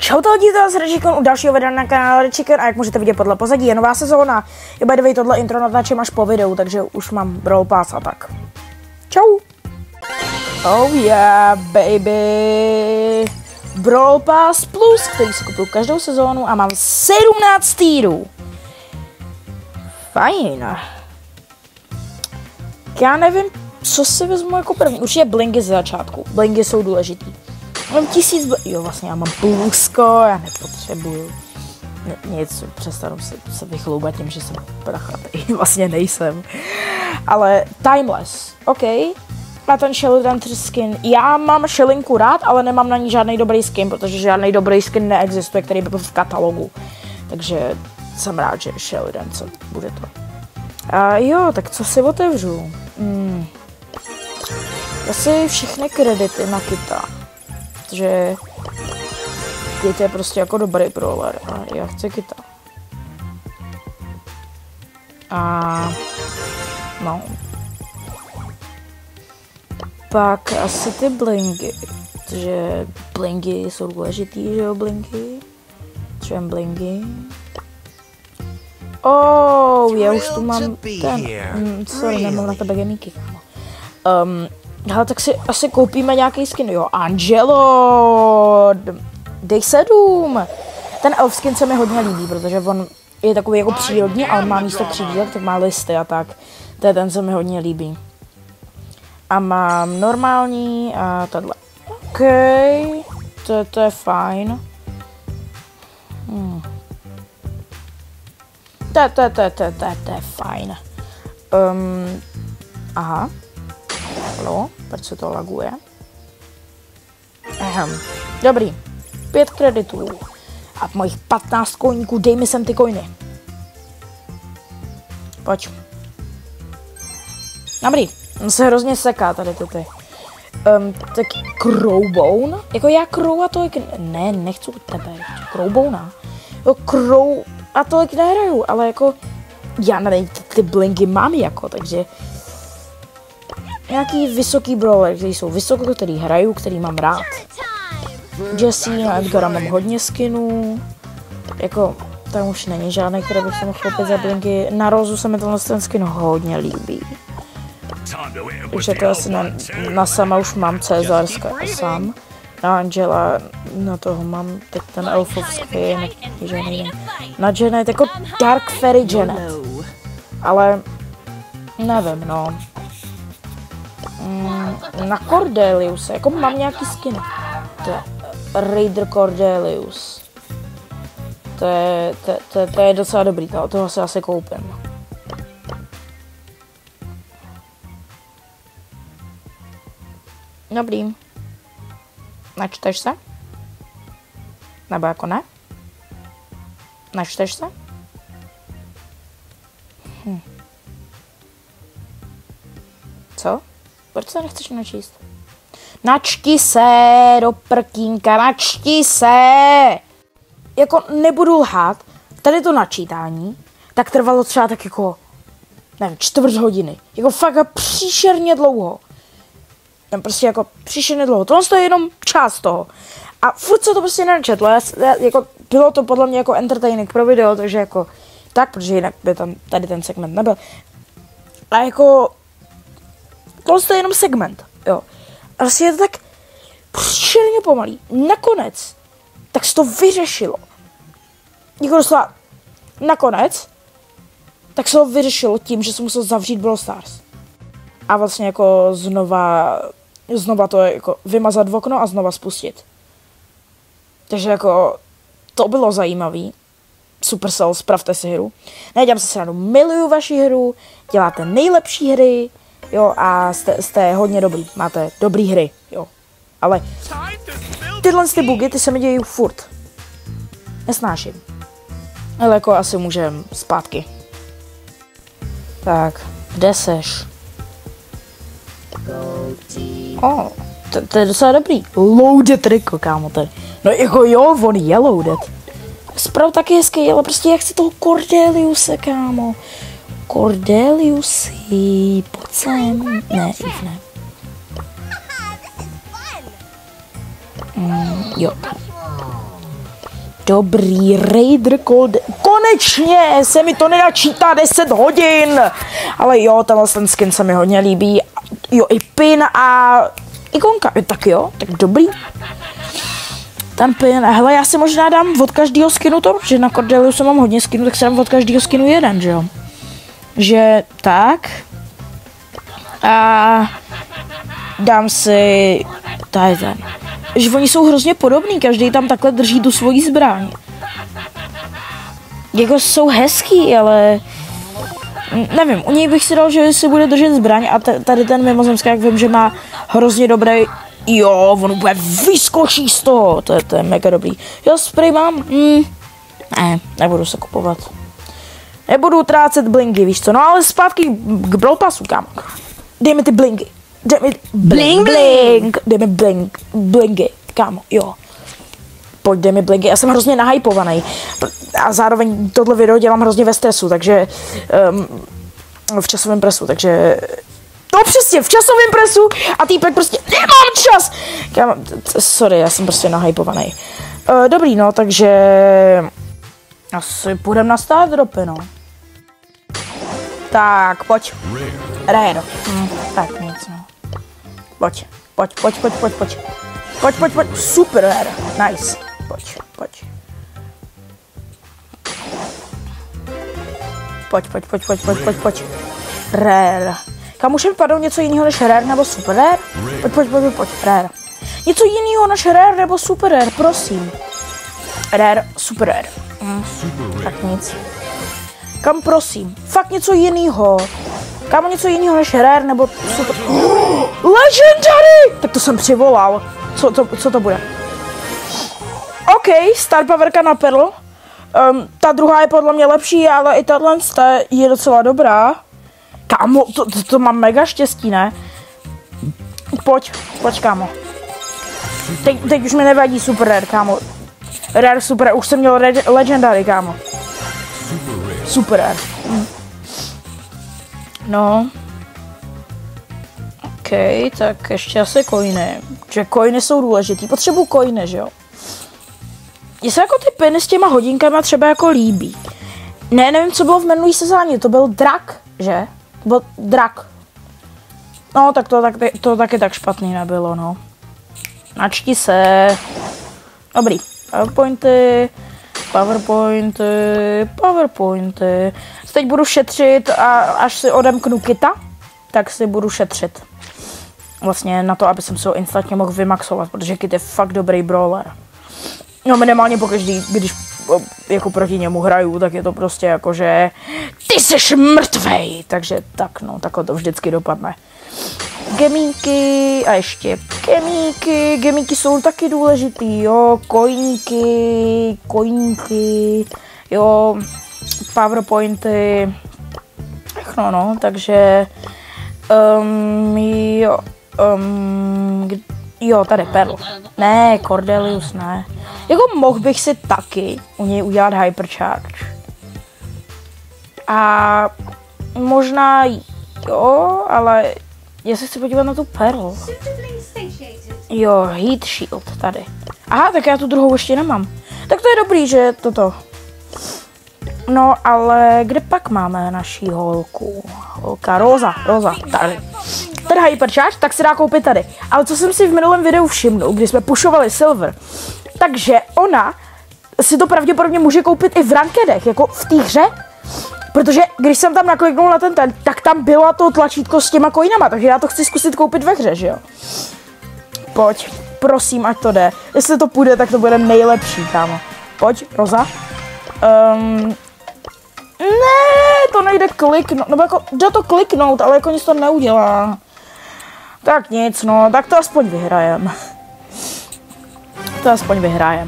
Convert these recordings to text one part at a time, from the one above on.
Čau to lidi, to je Chicken u dalšího videa na kanále Chicken a jak můžete vidět podle pozadí je nová sezóna. Je by the way tohle intro natáčím až po videu, takže už mám Brawl Pass a tak. Čau. Oh yeah, baby. Brawl Pass Plus, který si kupuju každou sezónu a mám 17 týrů. Fajn. Já nevím, co si vezmu jako první. Určitě blingy ze začátku. Blingy jsou důležitý. Mám 1000 jo, vlastně já mám plusko, já nepotřebuju nic, přestanu se vychloubat tím, že jsem prachatý, vlastně nejsem. Ale Timeless, OK. A ten Sheldon skin, já mám Shellinku rád, ale nemám na ní žádný dobrý skin, protože žádný dobrý skin neexistuje, který by byl v katalogu. Takže jsem rád, že Sheldon, co bude to. A jo, tak co si otevřu? Asi všechny kredity na Kita. Protože Kit je prostě jako dobrý brawler a já chci Kita. A no. Pak asi ty blingy, protože blingy jsou důležitý, že jo, blingy. Třeba blingy. Oh, já už tu mám ten, sorry, nemám na tebe gemíky, kámo. Ale tak si asi koupíme nějaký skin, jo, Angelo, dej 7. Ten elf skin se mi hodně líbí, protože on je takový jako přírodní a on má místo křídel, tak má listy a tak. To je ten, co mi hodně líbí. A mám normální a tahle. OK, to je fajn. To je fajn. Aha. Halo, proč se to laguje? Dobrý. 5 kreditů. A mojich 15 koníků, dej mi sem ty coiny. Pojď. Dobrý. On se hrozně seká tady ty. Tak Crowbone? Jako já Crow a tolik... Ne, nechci od tebe. Crowbona. Jo, Crow a tolik nehraju, ale jako... Já nevím, ty blinky mám jako, takže... Nějaký vysoký brawler, který jsou vysoko, který hraju, který mám rád. Jessie a Edgara mám hodně skinů. Jako, tam už není žádný, který bych se mohl chopit za blinky. Na Rozu se mi ten skin hodně líbí. Takže to asi na sama už mám Cezarska sám. Na Angela, na toho mám teď ten elfovský, na Janet, jako Dark Fairy Janet. Ale, nevím, no. Na Cordelius, jako mám nějaký skin. To je Raider Cordelius. To je docela dobrý, toho se asi koupím. Dobrý. Načteš se? Nebo jako ne? Načteš se? Co? Proč se nechceš načíst? Načti se, do prkínka, načti se! Jako nebudu lhát, tady to načítání, tak trvalo třeba tak jako, nevím, 4 hodiny. Jako fakt příšerně dlouho. Prostě jako příšerně dlouho. Tohle je jenom část toho. A furt se to prostě nečetlo. Jako, bylo to podle mě jako entertaining pro video, takže jako tak, protože jinak by tam tady ten segment nebyl. A jako tohle je jenom segment, jo. A prostě je to tak příšerně pomalý. Nakonec, tak se to vyřešilo. Jako doslova, nakonec, tak se to vyřešilo tím, že jsem musel zavřít Brawl Stars. A vlastně jako znova to jako vymazat v okno a znova spustit. Takže jako to bylo zajímavý. Supercell, spravte si hru. Nedělám se srandu, miluju vaši hru, děláte nejlepší hry, jo, a jste hodně dobrý, máte dobrý hry, jo. Ale tyhle bugy, ty se mi dějí furt. Nesnáším. Ale jako asi můžem zpátky. Tak, kde seš? To je docela dobrý. Loaded triko, kámo, tady. No jako jo, on je loaded. Sprout taky hezký, ale prostě jak chci toho Cordeliuse, kámo. Cordeliusi, pojď sem. Ne, Eve ne. Jo. dobrý, Raider Cold. Konečně se mi to nenačítá 10 hodin. Ale jo, ten skin se mi hodně líbí. Jo, i pin a ikonka. Tak jo, tak dobrý. Ten pin, hele, já si možná dám od každého skinu to, že na Cordeliusu mám hodně skinu, tak si dám od každého skinu jeden, že jo. Že tak. A dám si tady ten. Že oni jsou hrozně podobný, každý tam takhle drží tu svoji zbraň. Jako jsou hezký, ale nevím, u něj bych si dal, že si bude držet zbraň a tady ten mimozemský, jak vím, že má hrozně dobrý. Jo, on úplně vyskočí z toho, to je mega dobrý. Jo, spray mám? Ne, nebudu se kupovat. Nebudu utrácet blingy, víš co, no ale zpátky k Brawl Passu, kámo. Dej mi ty blingy. Dej mi blingy, kámo, jo. Pojď, dej mi blingy, já jsem hrozně nahypovaný. A zároveň tohle video dělám hrozně ve stresu, takže v časovém presu, takže no přesně, v časovém presu a týpek prostě nemám čas. Kámo, sorry, já jsem prostě nahypovaný. Dobrý, no, takže asi půjdem na start dropy, no. Tak, pojď. Rare. Tak nic, no. Pojď. Super rare. Nice. Pojď. Rare. Kam už mi padou něco jiného než rare nebo super rare? Pojď, rare. Něco jiného než rare nebo super rare, prosím. Rare, super rare. Tak nic. Kam prosím? Fakt něco jiného. Kámo, něco jiného než rare nebo super. Legendary! Tak to jsem přivolal. Co to bude? OK, star powerka na Pearl. Ta druhá je podle mě lepší, ale i tahle je docela dobrá. Kámo, to mám mega štěstí, ne? Pojď, kámo. Teď už mi nevadí super rare, kámo. Rare, super, už jsem měl legendary, kámo. Super rare. No. OK, tak ještě asi coiny. Že coiny jsou důležitý. Potřebuju coiny, že jo? Mně se jako ty piny s těma hodinkama třeba jako líbí. Ne, nevím, co bylo v minulý sezóně. To byl drak, že? To byl drak. No, tak to taky tak špatný nebylo, no. Načti se. Dobrý. Powerpointy. Teď budu šetřit a až si odemknu kita, tak si budu šetřit. Vlastně na to, aby jsem se ho instantně mohl vymaxovat, protože kit je fakt dobrý brawler. No minimálně pokaždý, když jako proti němu hraju, tak je to prostě jako, že ty seš mrtvej, takže tak no, takhle to vždycky dopadne. Gemínky a ještě gemínky jsou taky důležitý, jo, koníky, jo, powerpointy, všechno no, takže jo, tady Pearl. Ne, Cordelius ne. Jako mohl bych si taky u něj udělat hypercharge. A možná jo, ale já se chci podívat na tu Pearl. Jo, heat shield tady. Aha, tak já tu druhou ještě nemám. Tak to je dobrý, že toto. No, ale kde pak máme naší holku? Holka Rosa, tady. Ten hypercharge, tak se dá koupit tady. Ale co jsem si v minulém videu všimnul, když jsme pušovali Silver, takže ona si to pravděpodobně může koupit i v rankedech, jako v té hře. Protože když jsem tam nakliknul na ten, tak tam bylo to tlačítko s těma coinama, takže já to chci zkusit koupit ve hře, že jo? Pojď, prosím, ať to jde. Jestli to půjde, tak to bude nejlepší, kámo. Pojď, Rosa. Ne, to nejde kliknout, nebo jako jde to kliknout, ale jako nic to neudělá. Tak nic, no, tak to aspoň vyhrajem.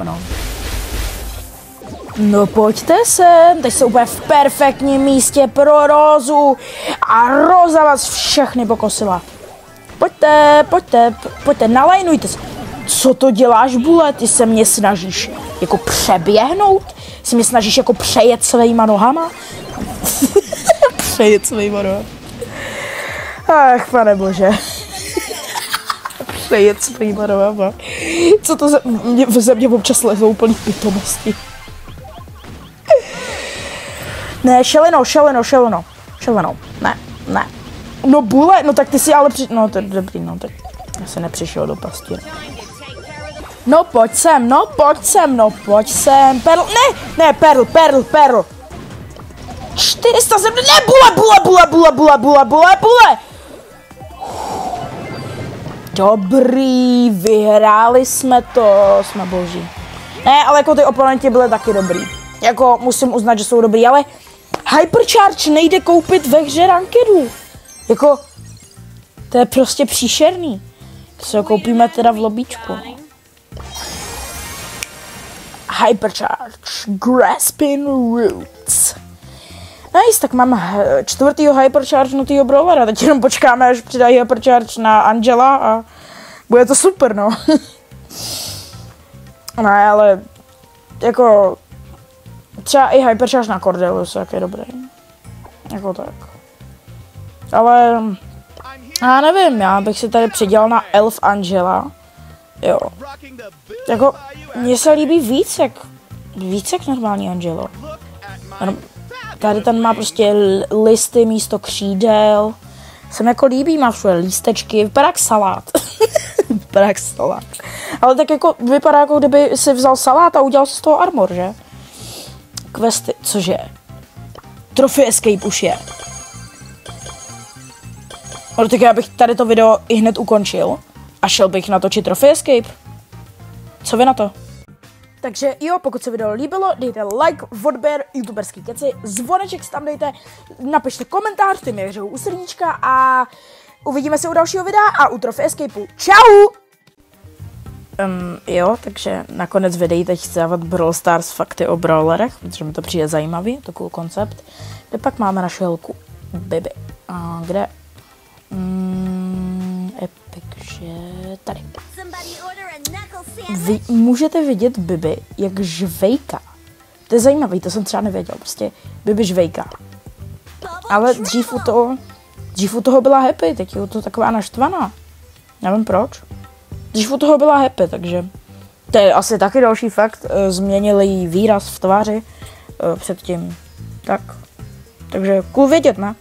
No. No pojďte sem, teď jsou úplně v perfektním místě pro Rozu a Roza vás všechny pokosila. Pojďte, nalajnujte se. Co to děláš, Bule? Ty se mě snažíš jako přeběhnout? Si mě snažíš jako přejet svýma nohama? Přejet svýma nohama. Ach, pane bože. Přejet svýma nohama. Co to ze mě občas lezou úplný pitomosti. Ne, šeleno. Ne. No bule, no tak ty si ale no to je dobrý, no tak já se nepřišel do pasti. No pojď sem. Perl. 407, ne, bule. Dobrý, vyhráli jsme to, jsme boží. Ne, ale jako ty oponenti byly taky dobrý. Jako musím uznat, že jsou dobrý, ale Hypercharge nejde koupit ve hře rankedu. Jako, to je prostě příšerný. To se ho koupíme teda v lobíčku. Hypercharge, Grasping Roots. Nice, tak mám 4. Hypercharge na týho brawlera. Teď jenom počkáme, až přidají Hypercharge na Angela a bude to super, no. Ne, ale jako třeba i Hypercharge na Cordelius, jak je dobrý. Jako tak. Ale já nevím, já bych si tady přidělal na Elf Angela. Jo. Jako, mně se líbí víc jak normální Angelo. Tady ten má prostě listy místo křídel. Se mi jako líbí, má všude lístečky, vypadá jak salát. Ale tak jako vypadá, jako kdyby si vzal salát a udělal si z toho armor, že? Questy, cože? Trophy Escape už je. No tak já bych tady to video i hned ukončil a šel bych natočit Trophy Escape. Co vy na to? Takže jo, pokud se video líbilo, dejte like, odběr, youtuberský keci, zvoneček si tam dejte, napište komentář, ty mi hřejou u srdíčka a uvidíme se u dalšího videa a u Trophy Escapeu. Čau! Jo, takže nakonec videí teď chci dávat Brawl Stars fakty o brawlerech, protože mi to přijde zajímavý, to cool koncept. Kde pak máme naši helku Bibi. A kde? Epic, že tady. Vy můžete vidět Bibi, jak žvejká. To je zajímavý, to jsem třeba nevěděl, prostě Bibi žvejká. Ale dřív u toho byla happy, teď je to taková naštvaná. Nevím proč. Dřív u toho byla happy, takže to je asi taky další fakt. Změnili jí výraz v tváři předtím. Tak. Takže cool vědět, ne?